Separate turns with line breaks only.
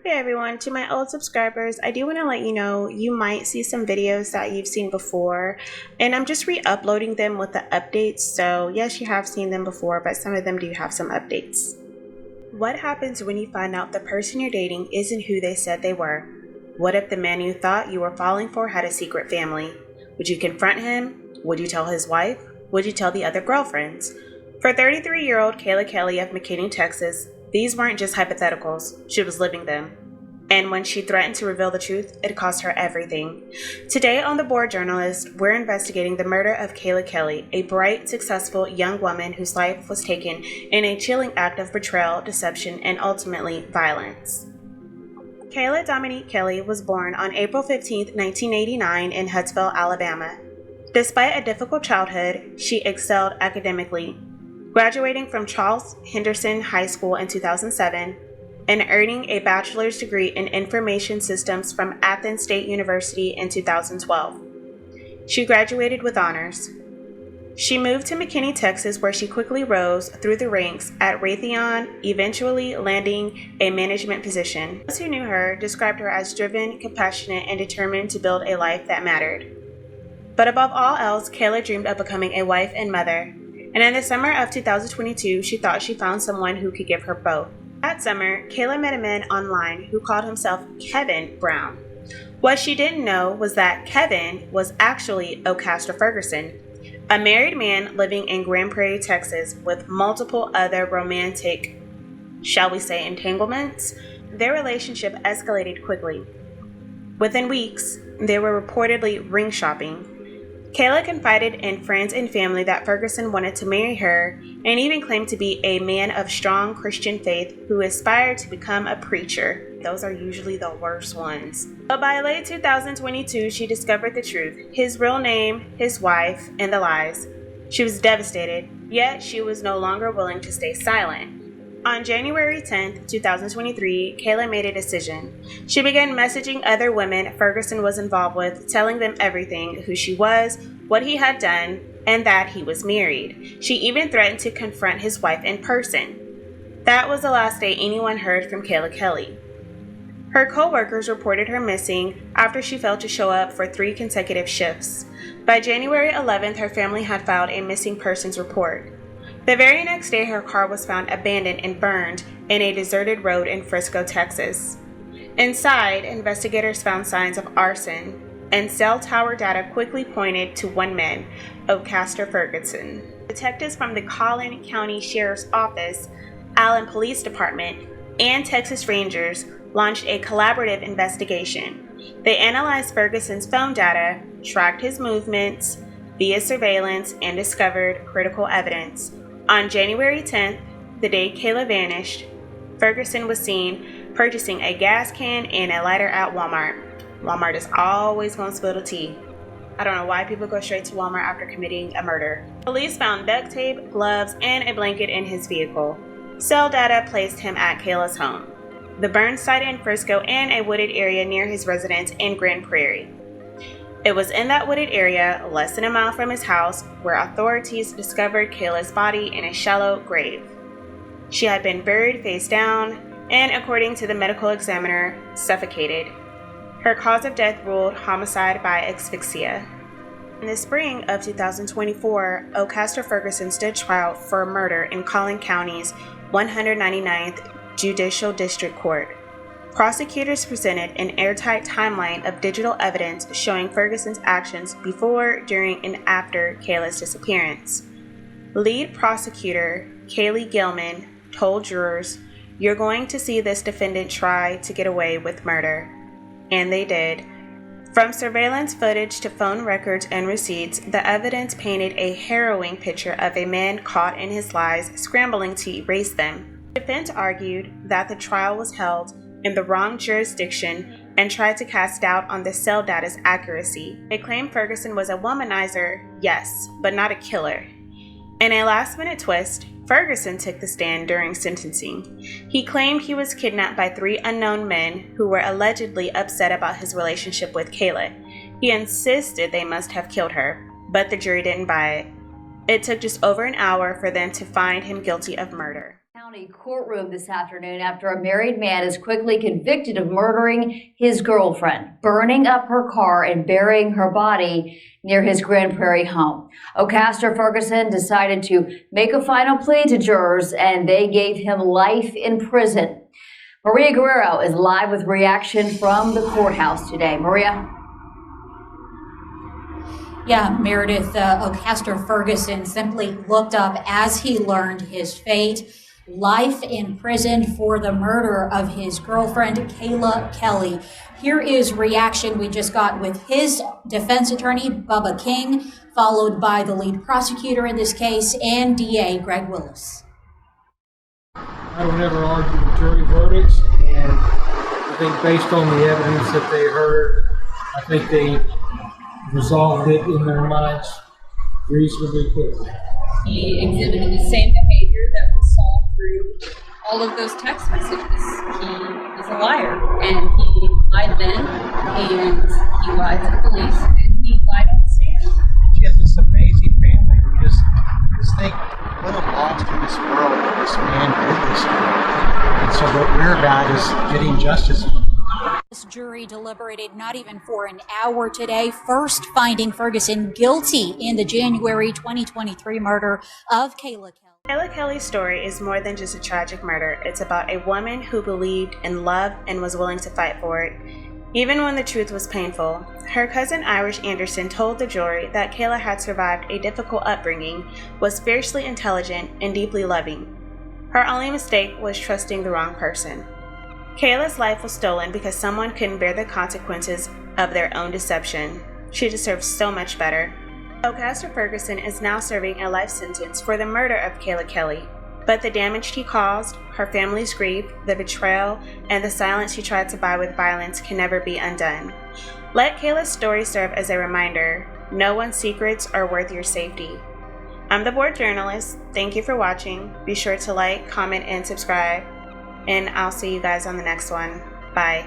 Hey everyone, to my old subscribers, I do want to let you know you might see some videos that you've seen before, and I'm just re-uploading them with the updates. So yes, you have seen them before, but some of them do have some updates. What happens when you find out the person you're dating isn't who they said they were? What if the man you thought you were falling for had a secret family? Would you confront him? Would you tell his wife? Would you tell the other girlfriends? For 33-year-old Kayla Kelley of McKinney, Texas, these weren't just hypotheticals, she was living them. And when she threatened to reveal the truth, it cost her everything. Today on The Board Journalist, we're investigating the murder of Kayla Kelley, a bright, successful young woman whose life was taken in a chilling act of betrayal, deception, and ultimately violence. Kayla Dominique Kelley was born on April 15, 1989 in Huntsville, Alabama. Despite a difficult childhood, she excelled academically, graduating from Charles Henderson High School in 2007 and earning a bachelor's degree in information systems from Athens State University in 2012. She graduated with honors. She moved to McKinney, Texas, where she quickly rose through the ranks at Raytheon, eventually landing a management position. Those who knew her described her as driven, compassionate, and determined to build a life that mattered. But above all else, Kayla dreamed of becoming a wife and mother. And in the summer of 2022, she thought she found someone who could give her both. That summer, Kayla met a man online who called himself Kevin Brown. What she didn't know was that Kevin was actually O'Caster Ferguson, a married man living in Grand Prairie, Texas, with multiple other romantic, shall we say, entanglements. Their relationship escalated quickly. Within weeks, they were reportedly ring shopping. Kayla confided in friends and family that Ferguson wanted to marry her and even claimed to be a man of strong Christian faith who aspired to become a preacher. Those are usually the worst ones. But by late 2022, she discovered the truth: his real name, his wife, and the lies. She was devastated, yet she was no longer willing to stay silent. On January 10, 2023, Kayla made a decision. She began messaging other women Ferguson was involved with, telling them everything: who she was, what he had done, and that he was married. She even threatened to confront his wife in person. That was the last day anyone heard from Kayla Kelley. Her co-workers reported her missing after she failed to show up for 3 consecutive shifts. By January 11th, her family had filed a missing persons report. The very next day, her car was found abandoned and burned in a deserted road in Frisco, Texas. Inside, investigators found signs of arson, and cell tower data quickly pointed to one man, O'Caster Ferguson. Detectives from the Collin County Sheriff's Office, Allen Police Department, and Texas Rangers launched a collaborative investigation. They analyzed Ferguson's phone data, tracked his movements via surveillance, and discovered critical evidence. On January 10th, the day Kayla vanished, Ferguson was seen purchasing a gas can and a lighter at Walmart. Walmart is always going to spill the tea. I don't know why people go straight to Walmart after committing a murder. Police found duct tape, gloves, and a blanket in his vehicle. Cell data placed him at Kayla's home, the burn site in Frisco, and a wooded area near his residence in Grand Prairie. It was in that wooded area, less than a mile from his house, where authorities discovered Kayla's body in a shallow grave. She had been buried face down and, according to the medical examiner, suffocated. Her cause of death ruled homicide by asphyxia. In the spring of 2024, O'Caster Ferguson stood trial for murder in Collin County's 199th Judicial District Court. Prosecutors presented an airtight timeline of digital evidence showing Ferguson's actions before, during, and after Kayla's disappearance. Lead prosecutor Kaylee Gilman told jurors, "You're going to see this defendant try to get away with murder." And they did. From surveillance footage to phone records and receipts, the evidence painted a harrowing picture of a man caught in his lies, scrambling to erase them. The defense argued that the trial was held in the wrong jurisdiction and tried to cast doubt on the cell data's accuracy. They claimed Ferguson was a womanizer, yes, but not a killer. In a last-minute twist, Ferguson took the stand during sentencing. He claimed he was kidnapped by 3 unknown men who were allegedly upset about his relationship with Kayla. He insisted they must have killed her, but the jury didn't buy it. It took just over an hour for them to find him guilty of murder.
County courtroom this afternoon after a married man is quickly convicted of murdering his girlfriend, burning up her car, and burying her body near his Grand Prairie home. O'Caster Ferguson decided to make a final plea to jurors, and they gave him life in prison. Maria Guerrero is live with reaction from the courthouse today. Maria?
Yeah, Meredith, O'Caster Ferguson simply looked up as he learned his fate. Life in prison for the murder of his girlfriend, Kayla Kelley. Here is reaction we just got with his defense attorney, Bubba King, followed by the lead prosecutor in this case and DA Greg Willis.
I don't ever argue with jury verdicts, and I think based on the evidence that they heard, I think they resolved it in their minds reasonably quickly.
He exhibited the same behavior that we saw through all of those text messages. He is a liar, and he lied then, and he lied to the police, and he lied on the stand.
She has this amazing family. We just think, what a loss to this world that this man did this. And so what we're about is getting justice.
This jury deliberated not even for an hour today, first finding Ferguson guilty in the January 2023 murder of Kayla Kelley.
Kayla Kelley's story is more than just a tragic murder. It's about a woman who believed in love and was willing to fight for it, even when the truth was painful. Her cousin Irish Anderson told the jury that Kayla had survived a difficult upbringing, was fiercely intelligent, and deeply loving. Her only mistake was trusting the wrong person. Kayla's life was stolen because someone couldn't bear the consequences of their own deception. She deserves so much better. O'Caster Ferguson is now serving a life sentence for the murder of Kayla Kelley, but the damage he caused, her family's grief, the betrayal, and the silence he tried to buy with violence can never be undone. Let Kayla's story serve as a reminder: no one's secrets are worth your safety. I'm the board journalist. Thank you for watching. Be sure to like, comment, and subscribe. And I'll see you guys on the next one. Bye.